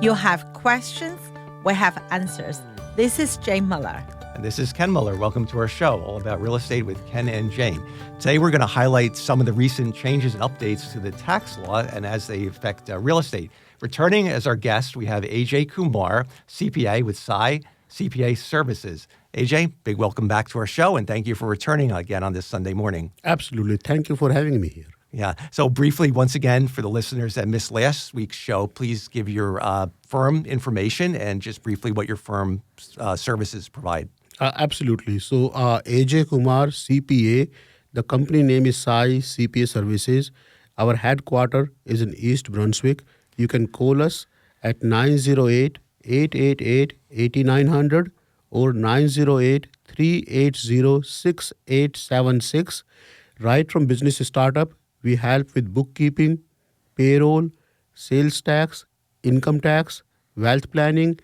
You have questions, we have answers. This is Jane Muller. And this is Ken Muller. Welcome to our show, all about real estate with Ken and Jane. Today, we're going to highlight some of the recent changes and updates to the tax law and as they affect real estate. Returning as our guest, we have Ajay Kumar, CPA with CPA Services. Ajay, big welcome back to our show, and thank you for returning again on this Sunday morning. Absolutely. Thank you for having me here. Yeah. So briefly, once again, for the listeners that missed last week's show, please give your firm information and just briefly what your firm services provide. Absolutely. So Ajay Kumar, CPA. The company name is CPA Services. Our headquarter is in East Brunswick. You can call us at 908-888-8900 or 908-380-6876. Right from business startup, we help with bookkeeping, payroll, sales tax, income tax, wealth planning,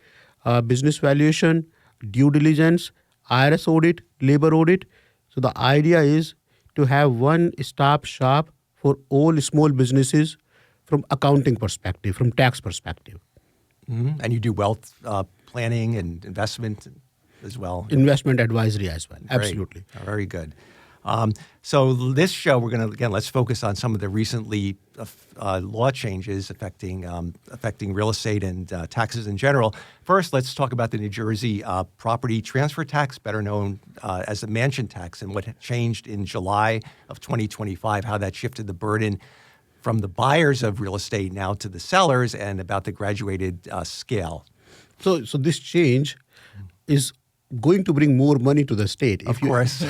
business valuation, due diligence, IRS audit, labor audit. So the idea is to have one-stop shop for all small businesses from accounting perspective, from tax perspective. Mm-hmm. And you do wealth planning and investment as well? Investment advisory as well. Great. Absolutely. Very good. So this show, we're going to, again, let's focus on some of the recently law changes affecting real estate and taxes in general. First, let's talk about the New Jersey property transfer tax, better known as the mansion tax, and what changed in July of 2025, how that shifted the burden from the buyers of real estate now to the sellers, and about the graduated scale. So this change is going to bring more money to the state. Of course.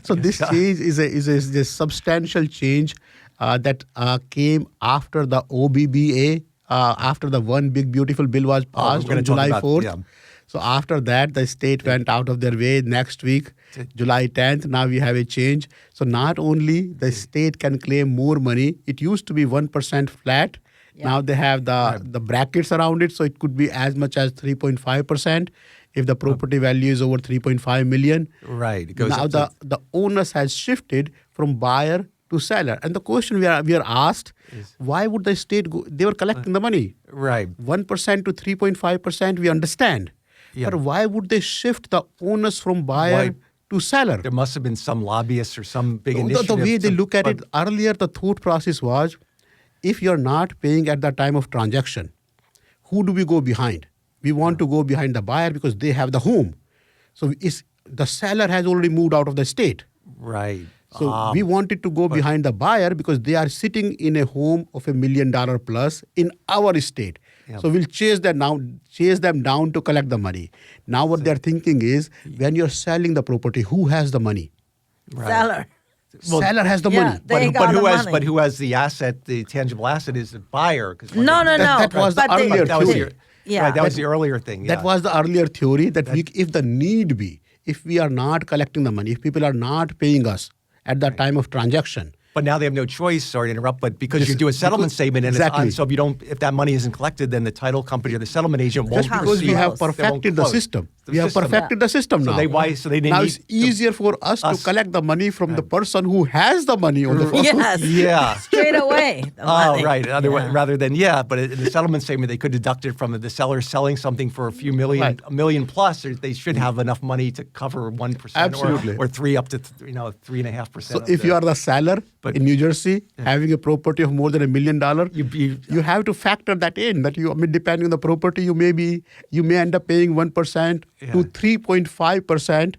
So this change is a substantial change that came after the OBBA, after the one big beautiful bill was passed on July 4th. Yeah. So after that, the state went out of their way. Next week, July 10th, now we have a change. So not only the state can claim more money, it used to be 1% flat. Yeah. Now they have the brackets around it, so it could be as much as 3.5%. If the property value is over 3.5 million, right? It goes now the onus has shifted from buyer to seller, and the question we are asked is, why would the state go? They were collecting the money, right? 1% to 3.5%, we understand, but why would they shift the onus from buyer to seller? There must have been some lobbyists or some big initiative. The way they look at it earlier, the thought process was, if you're not paying at the time of transaction, who do we go behind? We want to go behind the buyer because they have the home. So the seller has already moved out of the state. Right. So we wanted to go behind the buyer because they are sitting in a home of $1 million plus in our state. Yep. So we'll chase them down to collect the money. Now what they're thinking is, when you're selling the property, who has the money? Right. Seller. Well, seller has the money. But who has the asset, the tangible asset is the buyer. No. That was the earlier theory. Right, that was the earlier thing. That was the earlier theory that if the need be, if we are not collecting the money, if people are not paying us at the time of transaction. But now they have no choice, sorry to interrupt, but because you do a settlement statement and exactly. it's on, so if that money isn't collected, then the title company or the settlement agent won't proceed. Because we have perfected the system. We have perfected the system now. So they now it's easier for us to collect the money from the person who has the money on the phone. Yes. Yeah. Straight away. Oh, right. Rather than, but in the settlement statement, they could deduct it from the seller selling something for a few million, a million plus. They should have enough money to cover 1%. Absolutely. Or 3 up to 3.5%. So if you are the seller in New Jersey, having a property of more than $1 million, you have to factor that in. That depending on the property, you may end up paying 1% to 3.5%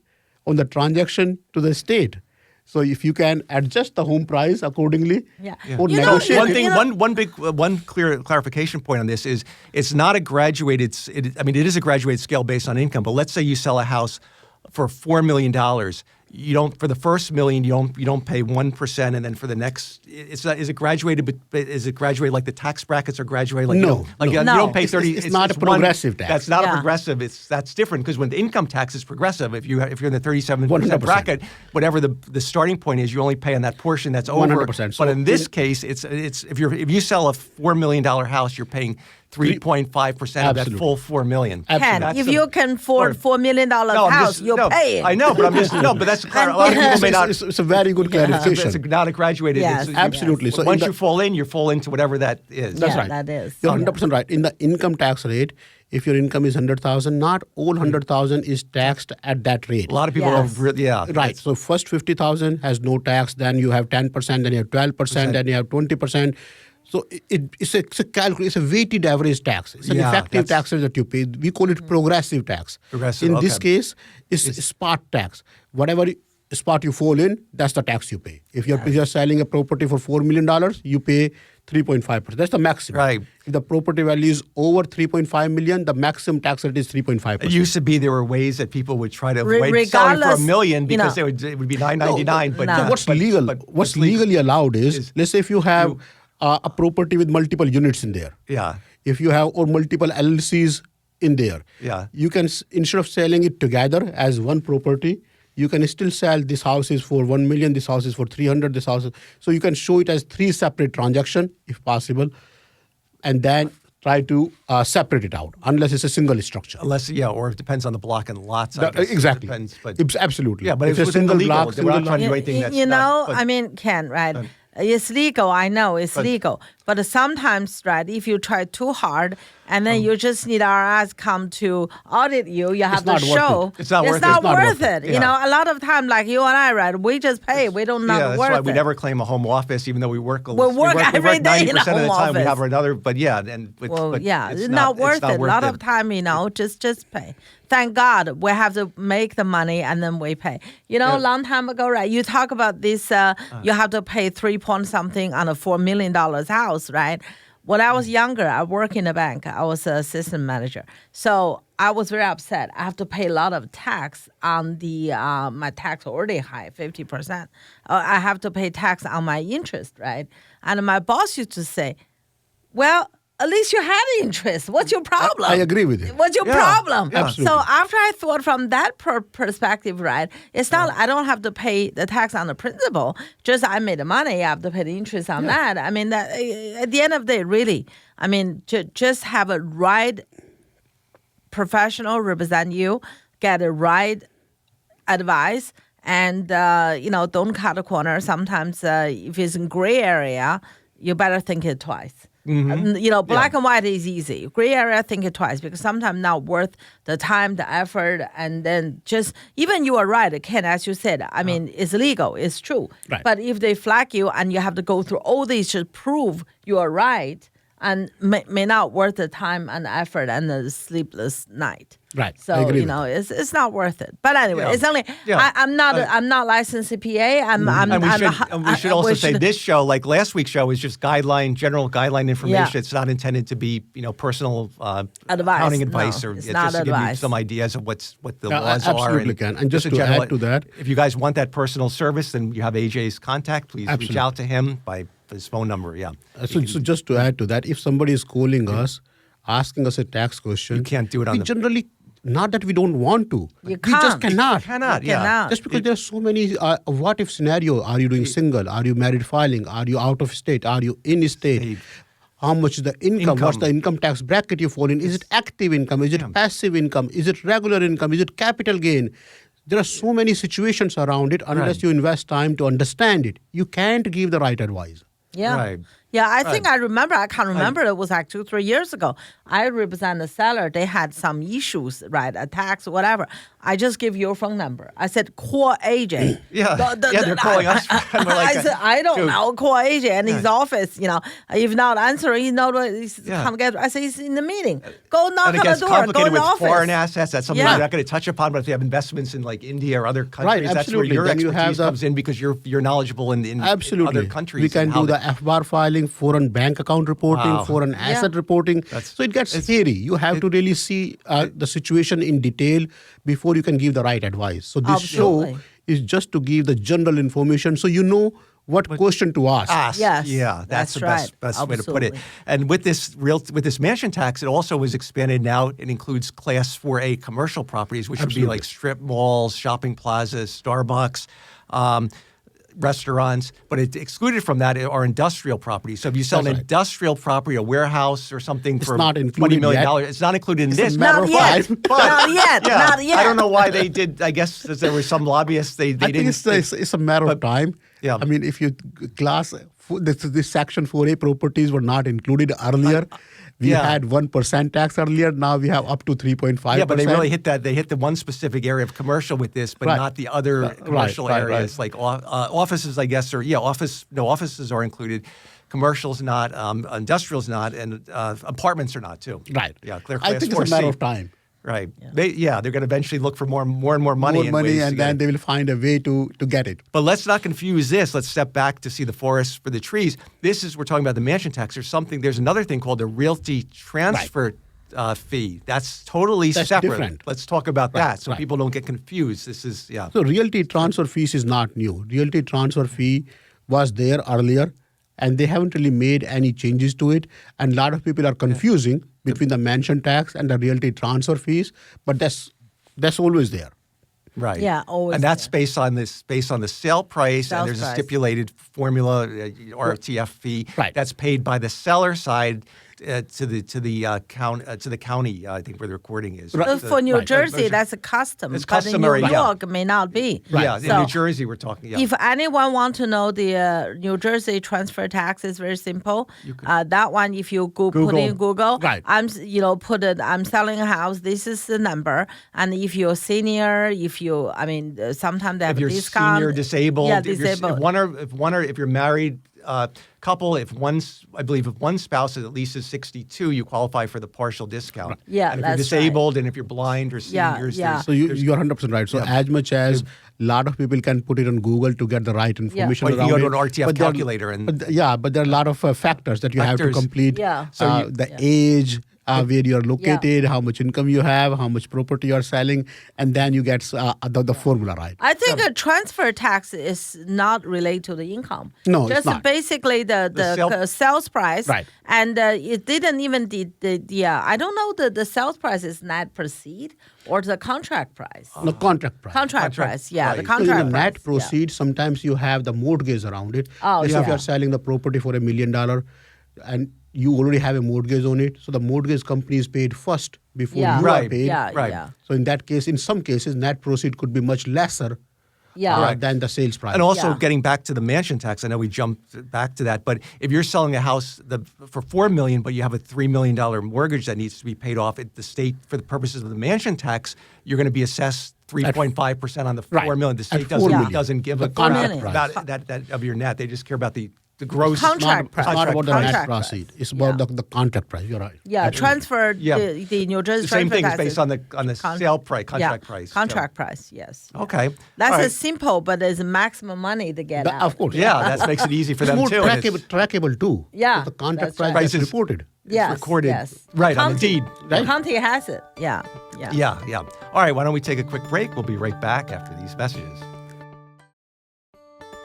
on the transaction to the state. So if you can adjust the home price accordingly, or negotiate. One clear clarification point on this is it's not a graduated. It is a graduated scale based on income. But let's say you sell a house for $4 million. You don't, for the first million, you don't pay 1%, and then for the next, is it graduated? But is it graduated like the tax brackets are graduated? Like no, you don't pay 30. It's not a progressive tax. That's not a progressive. That's different because when the income tax is progressive, if you're in the 37% bracket, whatever the starting point is, you only pay on that portion that's over. 100%. But in this case, it's if you sell a $4 million house, you're paying 3.5% of that Absolutely. full $4 million. Ken, That's if the- you can afford $4 million house, you're paying. I know, but I'm just but that's a lot of people may not. It's a very good clarification. It's not a graduated. Yes, absolutely. So So once in you fall in, you fall into whatever that is. That's Yeah, right. that is. You're 100% right. In the income tax rate, if your income is 100,000, not all 100,000 is taxed at that rate. A lot of people Yes. don't. Yeah. Right. So first 50,000 has no tax. Then you have 10%. Then you have 12%. Then you have 20%. So it's a weighted average tax. It's an Yeah, effective that's- tax that you pay. We call it progressive tax. Progressive, In this okay. case, it's spot tax. Whatever spot you fall in, that's the tax you pay. If you're selling a property for $4 million, you pay 3.5%. That's the maximum. Right. If the property value is over 3.5 million, the maximum tax rate is 3.5%. It used to be there were ways that people would try to avoid selling for regardless, $1 million you know. because it would be $9.99. But No. So what's legal? What's legally allowed is, let's say if you have a property with multiple units in there. Yeah. If you have or multiple LLCs in there. Yeah. You can instead of selling it together as one property, you can still sell this house is for 1 million, this house is for 300, this house is, so you can show it as 3 separate transactions if possible, and then try to separate it out unless it's a single structure. Unless, or it depends on the block and lots. I guess. Exactly. It depends, but Absolutely. yeah, but if it's it's a within the single legal. block, We're single not trying to do lot. anything that's you know, not, but- I mean, Ken, right? It's legal. I know it's legal. But sometimes, right, if you try too hard and then you just need IRS come to audit you, you have to not worth show. it. It's not worth it. not It's not worth worth it. it. You know, Yeah. a lot of time, like you and I, right, we just pay. We don't know that's worth why we it. never claim a home office, even though we work. We work every day in a 90% of the home time. We office. have another, but yeah, and Well, yeah, it's it's not worth it. A lot of it. time, you know, just pay. Thank God we have to make the money and then we pay. You know, a long time ago, right? You talk about this. You have to pay 3 point something on a $4 million house, right? When I was younger, I worked in a bank. I was an assistant manager, so I was very upset. I have to pay a lot of tax on the my tax already high, 50%. I have to pay tax on my interest, right? And my boss used to say, "Well, at least you had interest. What's your problem?" I agree with you. What's your Yeah, problem? yeah. Absolutely. So after I thought from that perspective, right, it's not I don't have to pay the tax on the principal. Just I made the money, I have to pay the interest on that. I mean, that at the end of the day, really, I mean, just have a right professional represent you, get a right advice, and don't cut a corner. Sometimes if it's in gray area, you better think it twice. Black and white is easy. Gray area, think it twice because sometimes not worth the time, the effort, and then just even you are right, Ken, as you said. I mean, it's legal, it's true. Right. But if they flag you and you have to go through all these to prove you are right, and may not worth the time and effort and the sleepless night. Right. So I agree with it's not worth it. But anyway, Yeah. it's only Yeah. I'm not licensed CPA. And we should also say this show, like last week's show, is just general guideline information. Yeah. It's not intended to be, personal Advice. accounting No, advice, or it's just not to give you advice. some ideas of what the Yeah, laws are. absolutely can. And just a to general- add to that- if you guys want that personal service, then you have AJ's contact. Please reach Absolutely. out to him by his phone number. Yeah. So just to add to that, if somebody is calling us, asking us a tax question, You can't do it on we the- generally, not that we don't want to, You we just can't. cannot. Cannot, You yeah. cannot. Just because there are so many what if scenario. Are you doing single? Are you married filing? Are you out of state? Are you in state? State. How much is the income? What's Income. the income tax bracket you fall in? Is it active income? Is it passive income? Is it regular income? Is it capital gain? There are so many situations around it. Unless Right. you invest time to understand it, you can't give the right advice. Yeah. Right. Yeah, I think I remember. I can't remember. It was like 2-3 years ago. I represent a seller. They had some issues, right? A tax, whatever. I just give your phone number. I said, call AJ. Yeah. They're calling us. We're like, I said, I don't dude. know. Call AJ in his office. If not answering, he's Yeah. come get. I say he's in the meeting. Go knock And it on the gets door. Go complicated in the with office. foreign assets. That's something Yeah. we're not going to touch upon. But if you have investments in like India or other countries, that's where absolutely. your Then you expertise have comes in because you're knowledgeable in Absolutely. other countries. We can and how do the they- FBAR filing, foreign bank account reporting, Wow. foreign asset reporting. So it gets scary. You have to really see the situation in detail before you can give the right advice. So this Absolutely. show is just to give the general information so you know what question to ask. Yes, Yeah, that's the that's best right. way to put it. Absolutely. And with this mansion tax, it also was expanded now. It includes Class 4A commercial properties, which would be like strip malls, shopping plazas, Starbucks. restaurants, but it's excluded from that are industrial properties. So if you sell That's an right. industrial property, a warehouse or something It's for not $20 included million, yet. it's not included in It's a this. matter Not of yet. time. Not yet. Yeah, Not yet. I don't know why they did. I guess there were some lobbyists. They I think didn't. it's a matter of time. yeah. I mean, if you class this Section 4A properties were not included earlier. We yeah. had 1% tax earlier. Now we have up to 3.5%. Yeah, but they really hit that. They hit the one specific area of commercial with this, but Right. not the other commercial right, areas like offices. I guess, or offices are included. Commercial's not, industrial's not, and apartments are not too. Right. Yeah, clear I class think it's a 4C. matter of time. Right. They're going to eventually look for more and more money. More in money, ways to and get then it. they will find a way to get it. But let's not confuse this. Let's step back to see the forest for the trees. We're talking about the mansion tax. There's another thing called the realty transfer fee. That's totally That's separate. different. Let's talk about that so right. people don't get confused. This is, So realty transfer fees is not new. Realty transfer fee was there earlier, and they haven't really made any changes to it. And a lot of people are confusing between the mansion tax and the realty transfer fees, but that's always there. Right. Yeah, always And that's there. based on the sale price, Sales and there's a price. stipulated formula, RTF fee, Right. that's paid by the seller side to the county. I think where the recording is. So for New Right. Jersey, that's a custom. It's but customary, in New yeah. York, it may not be. Yeah, in So New Jersey we're talking. Yeah. if anyone want to know the New Jersey transfer tax, is very simple. That one, if you put in Google, Right. I'm selling a house. This is the number. And if you're senior, sometimes they have if you're a discount. senior, disabled, Yeah, if you're- disabled. if you're married couple, if one spouse is at least is 62, you qualify for the partial discount. Yeah, and if you're that's disabled and if you're blind or Yeah, seniors, yeah. So you're 100% right. So as much as a lot of people can put it on Google to get the right information Or you can around go it, to an RTF but there- calculator and- but there are a lot of factors that you have to Factors. complete. Yeah. So The age, where you're located, how much income you have, how much property you're selling, and then you get the formula right. I think a transfer tax is not related to the income. No, just it's not. basically the sales price. Right. And it didn't even I don't know the sales price is net proceed or the contract price. No, contract price. Contract price, yeah, the price. So in contract the price. net proceeds, sometimes you have the mortgage around it. Oh, Let's say if yeah. you're selling the property for $1 million and you already have a mortgage on it, so the mortgage company is paid first before Yeah. you Right. are paid. Yeah, Right. yeah, So in that case, in some cases, net proceed could be much lesser yeah. than the sales price. And also Yeah. getting back to the mansion tax, I know we jumped back to that, but if you're selling a house for $4 million, but you have a $3 million mortgage that needs to be paid off at the state for the purposes of the mansion tax, you're going to be assessed 3.5% on the $4 Right. million. The At state $4 million. doesn't give The a contract crap price. about that of your net. They just care about the gross Contract It's not about the Contract net price. proceed. It's about the contract price. You're right. Yeah, transfer Yeah. the New Jersey The same transfer thing is tax based on the sale price, contract price. So- Contract price, yes. Okay. That's All right. as simple, but there's maximum money to get out. Of course. Yeah, that makes it easy for It's them more too. and it's- trackable too. Yeah, So the contract that's price right. is Prices- reported. Yes, recorded yes. right on the County- deed. The Right. county has it. Yeah, yeah. Yeah. All right, why don't we take a quick break? We'll be right back after these messages.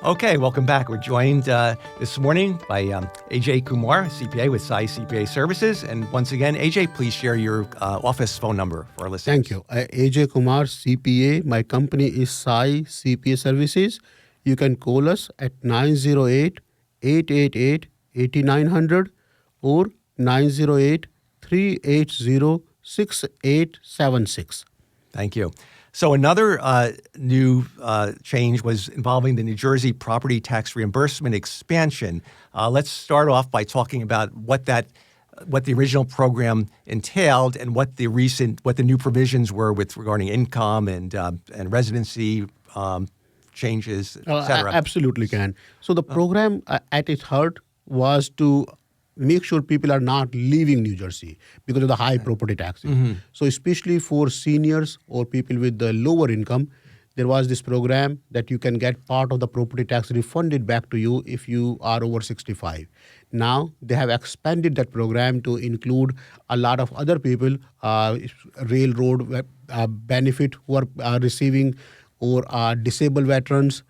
Okay, welcome back. We're joined this morning by Ajay Kumar, CPA with Sai CPA Services. And once again, Ajay, please share your office phone number for our listeners. Thank you. Ajay Kumar, CPA. My company is Sai CPA Services. You can call us at 908-888-8900 or 908-380-6876. Thank you. So another new change was involving the New Jersey property tax reimbursement expansion. Let's start off by talking about what the original program entailed and what the new provisions were with regarding income and residency changes, et cetera. Absolutely can. So the program at its heart was to make sure people are not leaving New Jersey because of the high property taxes. So especially for seniors or people with the lower income, there was this program that you can get part of the property tax refunded back to you if you are over 65. Now they have expanded that program to include a lot of other people, railroad benefit who are receiving, or disabled veterans,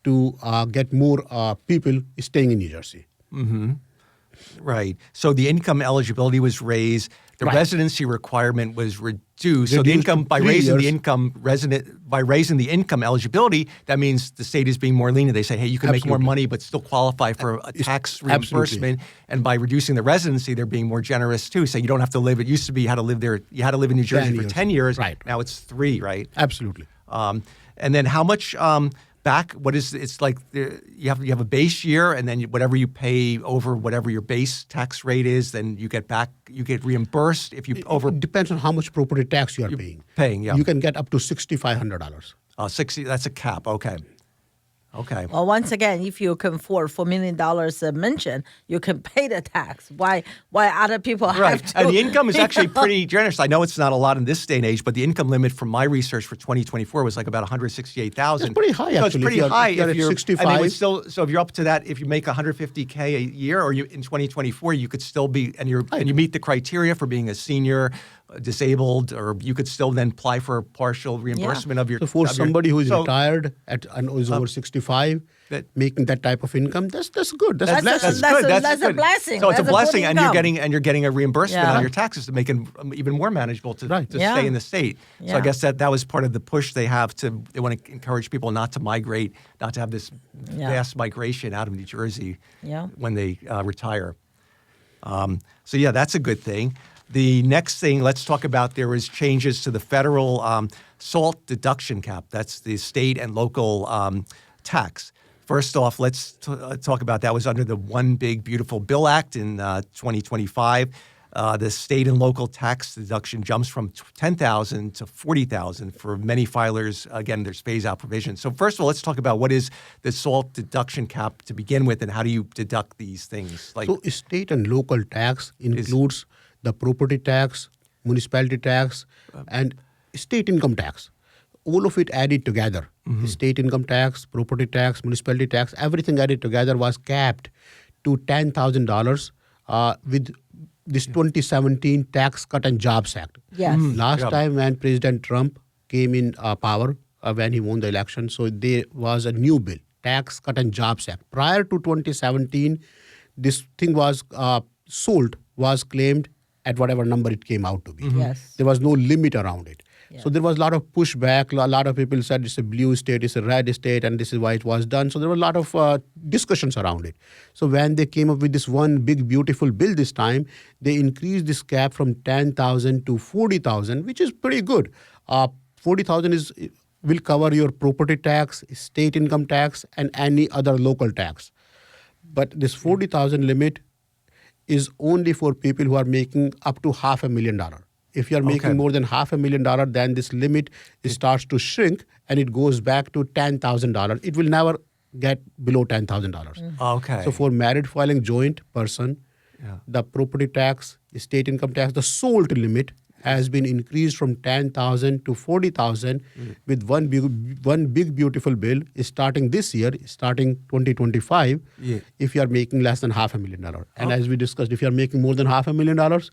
to get more people staying in New Jersey. Right. So the income eligibility was raised. The Right. residency requirement was reduced. So the Reduced to income by 3 raising the years. raising the income eligibility, that means the state is being more lenient. They say, hey, you can make more Absolutely. money but still qualify for a tax Absolutely. reimbursement. And by reducing the residency, they're being more generous too. Say you don't have to live. It used to be you had to live there. You had to live in New Jersey 10 for years. 10 years. Right. Now it's 3, right? Absolutely. And then how much back? What is it's like? You have a base year, and then whatever you pay over whatever your base tax rate is, then you get back. You get reimbursed if you over It depends on how much property tax you are paying. paying. Yeah, You can get up to $6,500. 60. That's a cap. Okay. Well, once again, if you can afford $4 million a mention, you can pay the tax. Why other people Right. have to? And the income is you actually know? pretty generous. I know it's not a lot in this day and age, but the income limit from my research for 2024 was like about 168,000. That's pretty high, So it's actually. pretty If you're- high if you're at I mean, 65. it's still, so if you're up to that, if you make 150K a year, or you in 2024, you could still be, and you meet the criteria for being a senior, disabled, or you could still then apply for a partial reimbursement of your. So for of your- somebody who is so- retired and who is over 65, making that type of income, that's good. That's a blessing. That's a good. blessing. So it's a That's a good blessing, and income. you're getting a reimbursement Yeah. on your taxes to make it even more manageable to Right. to Yeah. stay in the state. So I Yeah. guess that was part of the push they have to. They want to encourage people not to migrate, not to have this Yeah. vast migration out of New Jersey Yeah. when they retire. So yeah, that's a good thing. The next thing, let's talk about, there was changes to the federal SALT deduction cap. That's the state and local tax. First off, let's talk about that was under the One Big Beautiful Bill Act in 2025. The state and local tax deduction jumps from $10,000 to $40,000 for many filers. Again, there's phase-out provisions. So first of all, let's talk about what is the SALT deduction cap to begin with, and how do you deduct these things? Like, So state and local tax includes the property tax, municipality tax, and state income tax. All of it added together. State income tax, property tax, municipality tax, everything added together was capped to $10,000 with this 2017 Tax Cut and Jobs Act. Yes. Last Yeah. time when President Trump came in power, when he won the election, so there was a new bill, Tax Cut and Jobs Act. Prior to 2017, this thing was sold, was claimed at whatever number it came out to be. Yes. There was no limit around it. Yeah. So there was a lot of pushback. A lot of people said it's a blue state, it's a red state, and this is why it was done. So there were a lot of discussions around it. So when they came up with this one big beautiful bill this time, they increased this cap from 10,000 to 40,000, which is pretty good. 40,000 will cover your property tax, state income tax, and any other local tax. But this 40,000 limit is only for people who are making up to $500,000. If you are making more than $500,000, then this limit starts to shrink and it goes back to $10,000. It will never get below $10,000. okay. So for married filing joint person, the property tax, state income tax, the SALT limit has been increased from 10,000 to 40,000 with one big beautiful bill starting this year, starting 2025. If you are making less than $500,000, and as we discussed, if you are making more than $500,000,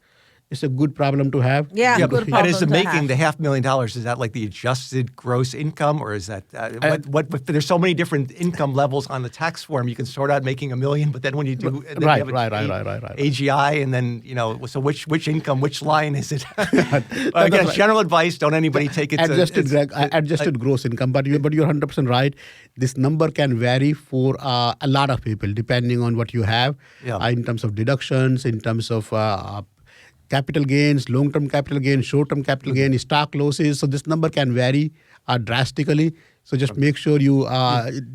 it's a good problem to have. Yeah, Yeah, good and problem is the to making have. the $500,000? Is that like the adjusted gross income, or is that what? There's so many different income levels on the tax form. You can start out making $1 million, but then when you do, and then Right, you have right. AGI, and then so which income, which line is it? Again, general advice: don't anybody take it. Adjusted gross income, but you're 100% right. This number can vary for a lot of people depending on what you have in terms of deductions, in terms of capital gains, long-term capital gains, short-term capital gain, stock losses. So this number can vary drastically. So just make sure you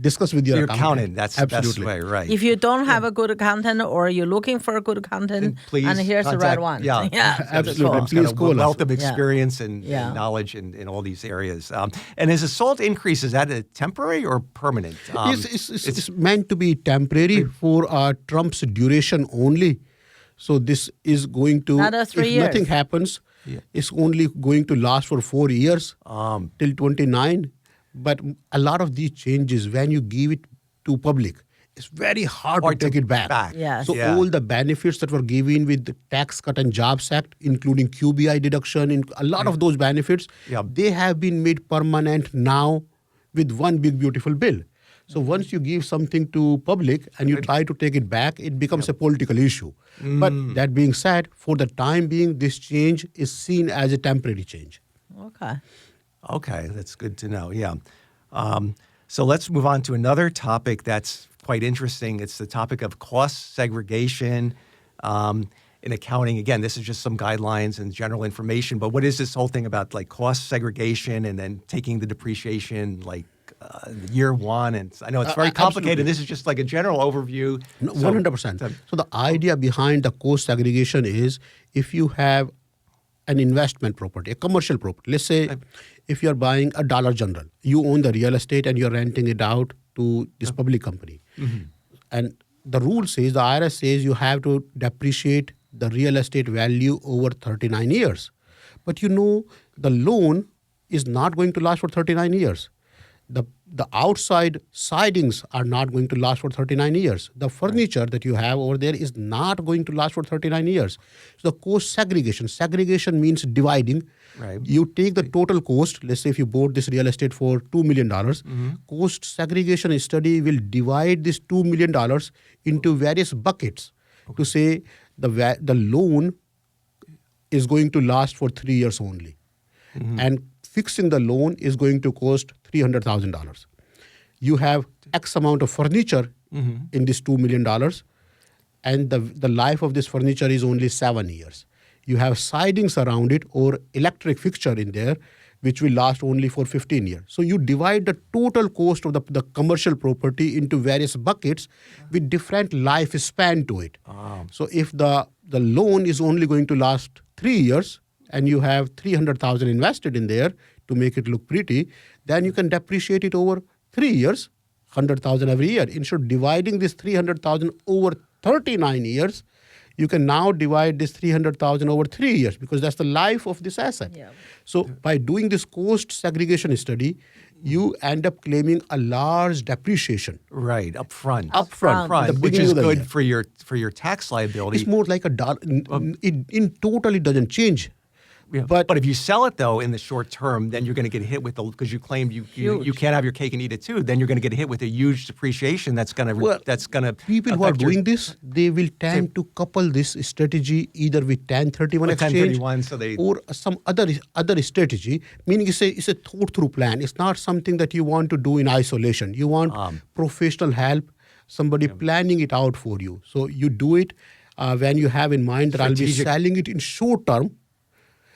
discuss with your accountant. That's the best Absolutely. way, right? If you don't have a good accountant or you're looking for a good accountant, Then please and here's the right contact- one. yeah. Absolutely. It's Please got a call us. wealth of Yeah. experience and Yeah. knowledge in all these areas. And is a SALT increase, is that a temporary or permanent? It's meant to be temporary for Trump's duration only. So this is going to, Another 3 if years. nothing happens, it's only going to last for 4 years till 29. But a lot of these changes, when you give it to public, it's very hard to take it back. Yes. So Yeah. all the benefits that were given with the Tax Cut and Jobs Act, including QBI deduction, a lot of those benefits, they have been made permanent now with one big beautiful bill. So once you give something to public and you try to take it back, it becomes a political issue. But that being said, for the time being, this change is seen as a temporary change. Okay. Okay, that's good to know. Yeah. So let's move on to another topic that's quite interesting. It's the topic of cost segregation in accounting. Again, this is just some guidelines and general information, but what is this whole thing about like cost segregation and then taking the depreciation like year one? And I know it's very complicated. Absolutely. This is just like a general overview. No, 100%. So the idea behind the cost segregation is if you have an investment property, a commercial property, let's say if you're buying a Dollar General, you own the real estate and you're renting it out to this public company. And the rule says, the IRS says you have to depreciate the real estate value over 39 years. But you know, the loan is not going to last for 39 years. The outside sidings are not going to last for 39 years. The furniture that you have over there is not going to last for 39 years. So the cost segregation means dividing. Right. You take the total cost, let's say if you bought this real estate for $2 million, cost segregation study will divide this $2 million into various buckets to say the loan is going to last for 3 years only. And fixing the loan is going to cost $300,000. You have X amount of furniture in this $2 million, and the life of this furniture is only 7 years. You have sidings around it or electric fixture in there, which will last only for 15 years. So you divide the total cost of the commercial property into various buckets with different lifespan to it. So if the loan is only going to last 3 years, and you have 300,000 invested in there to make it look pretty, then you can depreciate it over 3 years, 100,000 every year. Instead of dividing this 300,000 over 39 years, you can now divide this 300,000 over 3 years because that's the life of this asset. Yeah. So by doing this cost segregation study, you end up claiming a large depreciation. Right, up front. Upfront, the Which beginning is of the good year. for your tax liability. It's more like a dollar. In total, it doesn't change. Yeah. But if you sell it though in the short term, then you're going to get hit with because you claimed you can't have your cake and eat it too. Then you're going to get hit with a huge depreciation that's going to people who are doing this, they will tend to couple this strategy either with 1031 exchange 1031, so or some other strategy. Meaning it's a thought through plan. It's not something that you want to do in isolation. You want professional help, somebody planning it out for you. So you do it when you have in mind that I'll be selling it in short term.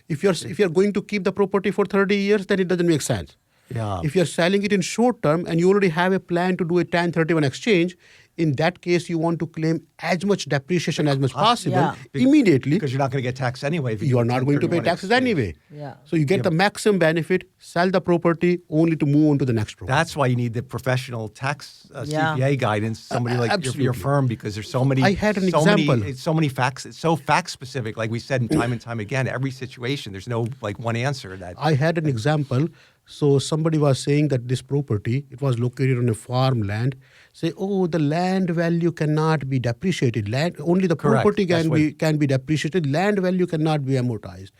If you're going to keep the property for 30 years, then it doesn't make sense. Yeah. If you're selling it in short term and you already have a plan to do a 1031 exchange, in that case, you want to claim as much depreciation as much possible immediately. Because you're not going to get taxed anyway. You are not going to pay taxes anyway. Yeah. So you get the maximum benefit, sell the property only to move on to the next property. That's why you need the professional tax CPA guidance, somebody like your firm, because there's so many. I had an example. So many facts. It's so fact specific, like we said time and time again. Every situation, there's no like one answer. I had an example. So somebody was saying that this property, it was located on a farmland. Say, the land value cannot be depreciated. Only the property can be depreciated. Land value cannot be amortized.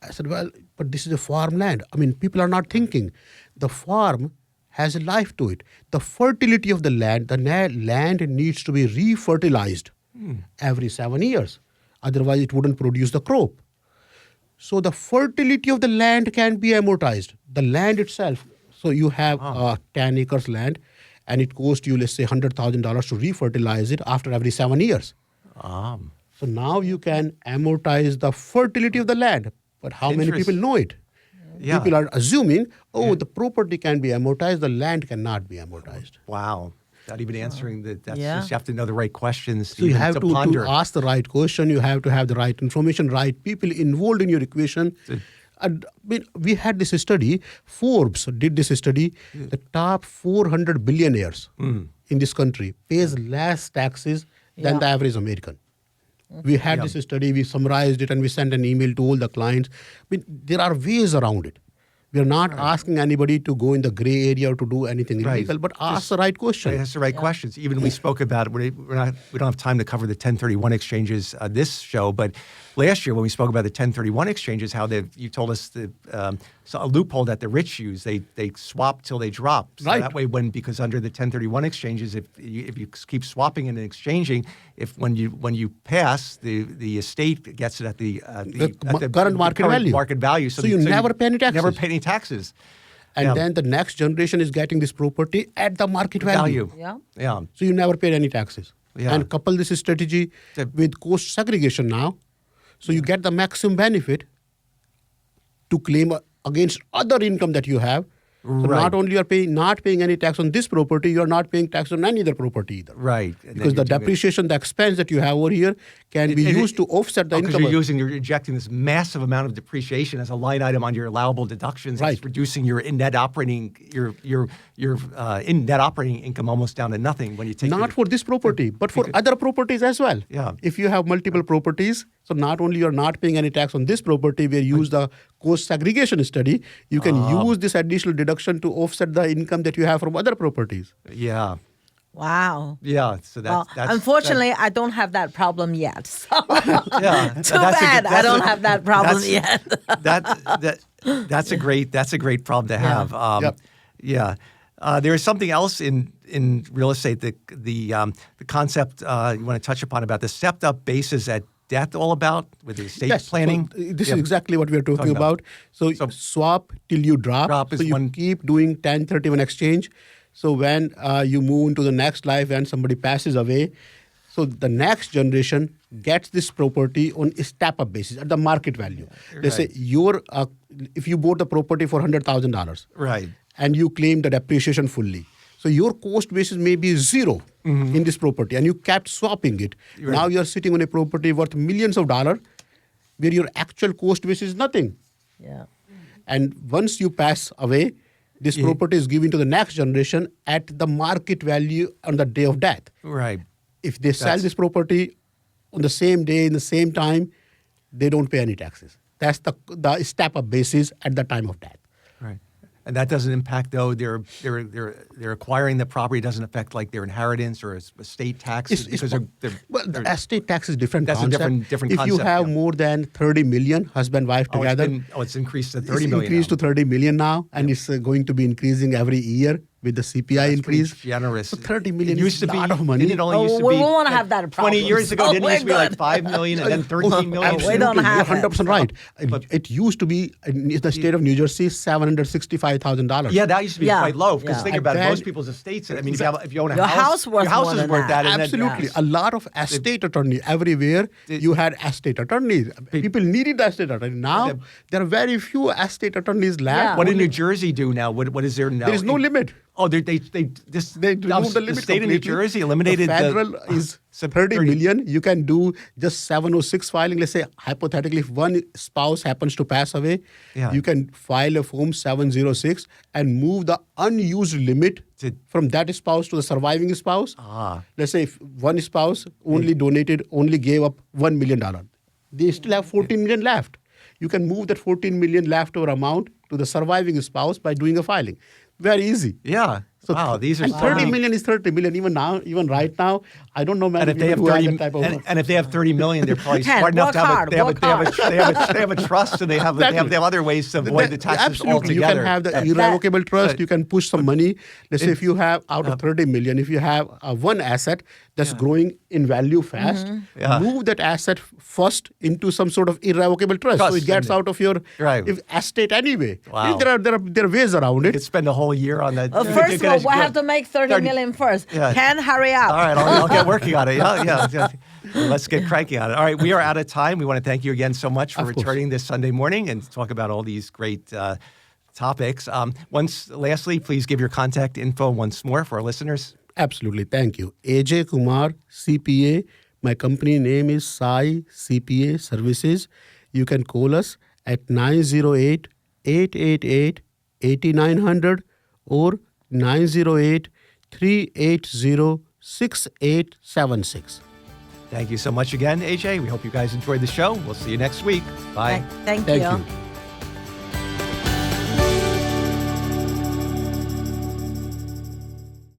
I said, well, but this is a farmland. I mean, people are not thinking. The farm has a life to it. The fertility of the land needs to be refertilized every 7 years. Otherwise, it wouldn't produce the crop. So the fertility of the land can be amortized. The land itself. So you have 10 acres land, and it costs you, let's say, $100,000 to refertilize it after every 7 years. So now you can amortize the fertility of the land. But how many people know it? Yeah. People are assuming, the property can be amortized, the land cannot be amortized. Wow. Not even answering that's just, you have to know the right questions. So you have to ponder. ask the right question. You have to have the right information, right people involved in your equation. We had this study. Forbes did this study. The top 400 billionaires in this country pays less taxes than the average American. We had this study. We summarized it and we sent an email to all the clients. There are ways around it. We are not asking anybody to go in the gray area or to do anything illegal, but ask the right question. Ask the right questions. Even we spoke about it. We don't have time to cover the 1031 exchanges this show, but last year when we spoke about the 1031 exchanges, how you told us a loophole that the rich use. They swap till they drop. So Right. that way, because under the 1031 exchanges, if you keep swapping and exchanging, when you pass, the estate gets it at the current market value. Market value. So you never pay any taxes. Never pay any taxes. And then the next generation is getting this property at the market value. Yeah. So you never pay any taxes. Yeah. And couple this strategy with cost segregation now. So you get the maximum benefit to claim against other income that you have. So Right. not only you are not paying any tax on this property, you are not paying tax on any other property either. Right. And then Because the you're doing it- depreciation, the expense that you have over here can be used to offset the Because income. you're injecting this massive amount of depreciation as a line item on your allowable deductions. Right. It's reducing your net operating in net operating income almost down to nothing when you take Not for this property, but for other properties as well. Yeah. If you have multiple properties, so not only you're not paying any tax on this property, we use the cost segregation study, you can use this additional deduction to offset the income that you have from other properties. Yeah. Wow. Yeah. So Well, that's unfortunately, I don't have that problem yet. So yeah. too bad I don't have that problem yet. That's a great problem to have. Yep. Yeah. There is something else in real estate, the concept you want to touch upon about the stepped up basis at death all about with the estate Yes, planning. so this is exactly what we are talking about. So swap till you drop. Drop is so you one- keep doing 1031 exchange. So when you move into the next life and somebody passes away, so the next generation gets this property on a step-up basis at the market value. Let's say if you bought the property for $100,000, Right. and you claim the depreciation fully. So your cost basis may be zero in this property, and you kept swapping it. Right. Now you are sitting on a property worth millions of dollars, where your actual cost basis is nothing. Yeah. And once you pass away, this property is given to the next generation at the market value on the day of death. Right. If they sell this property on the same day, in the same time, they don't pay any taxes. That's the step-up basis at the time of death. Right. And that doesn't impact though they're acquiring the property, doesn't affect like their inheritance or estate taxes because the estate tax is different That's a concept. different If you concept, have yeah. more than 30 million husband wife together, it's increased to it's 30 million. increased now. to 30 million now, and it's going to be increasing every year with the CPI That's increase. pretty generous. So 30 million It used is to a be, lot of money. Didn't it only used to we be won't have that problem. 20 years ago, So didn't it used to be like we're 5 million and then 13 million? We don't have You're it. 100% right. It used to be in the state of New Jersey $765,000. Yeah, that used to be Yeah, quite low because yeah. think And about it, then- most people's estates. I mean, if you own a Your house, house worth your house more is than worth that. that. and then- Absolutely. A lot of estate attorney everywhere. You had estate attorneys. People needed the estate attorney. Now there are very few estate attorneys left. Yeah. What did New Jersey do now? What is there now? There is no limit. Oh, they They removed the limit state of New completely. Jersey eliminated the federal is 30 million. You can do just 706 filing. Let's say hypothetically, if one spouse happens to pass away, Yeah. you can file a form 706 and move the unused limit from that spouse to the surviving spouse. Let's say if one spouse only gave up $1 million, they still have 14 million left. You can move that 14 million leftover amount to the surviving spouse by doing a filing. Very easy. Yeah. So wow, these are and 30 so- million is 30 million. Even right now, I don't know many And if they people have who 30, have that type of. and if they have 30 million, they're probably Ken, smart enough work hard, to have a trust, and they have other ways to avoid the taxes Absolutely. You altogether. can have the irrevocable trust. You can push some money. Let's say if you have out of 30 million, if you have one asset that's growing in value fast, Yeah. move that asset first into some sort of irrevocable trust. So it gets out of your estate anyway. Wow. There are ways around You it. could spend a whole year on that. First of all, we have to make 30 million first. Yeah. Ken, hurry up. All right, I'll get working on it. Yeah. Let's get cranky on it. All right, we are out of time. We want to thank you again so much for Of course. returning this Sunday morning and talk about all these great topics. Lastly, please give your contact info once more for our listeners. Absolutely. Thank you. Ajay Kumar, CPA. My company name is Sai CPA Services. You can call us at 908-888-8900 or 908-380-6876. Thank you so much again, AJ. We hope you guys enjoyed the show. We'll see you next week. Bye. Thank Thank you. you.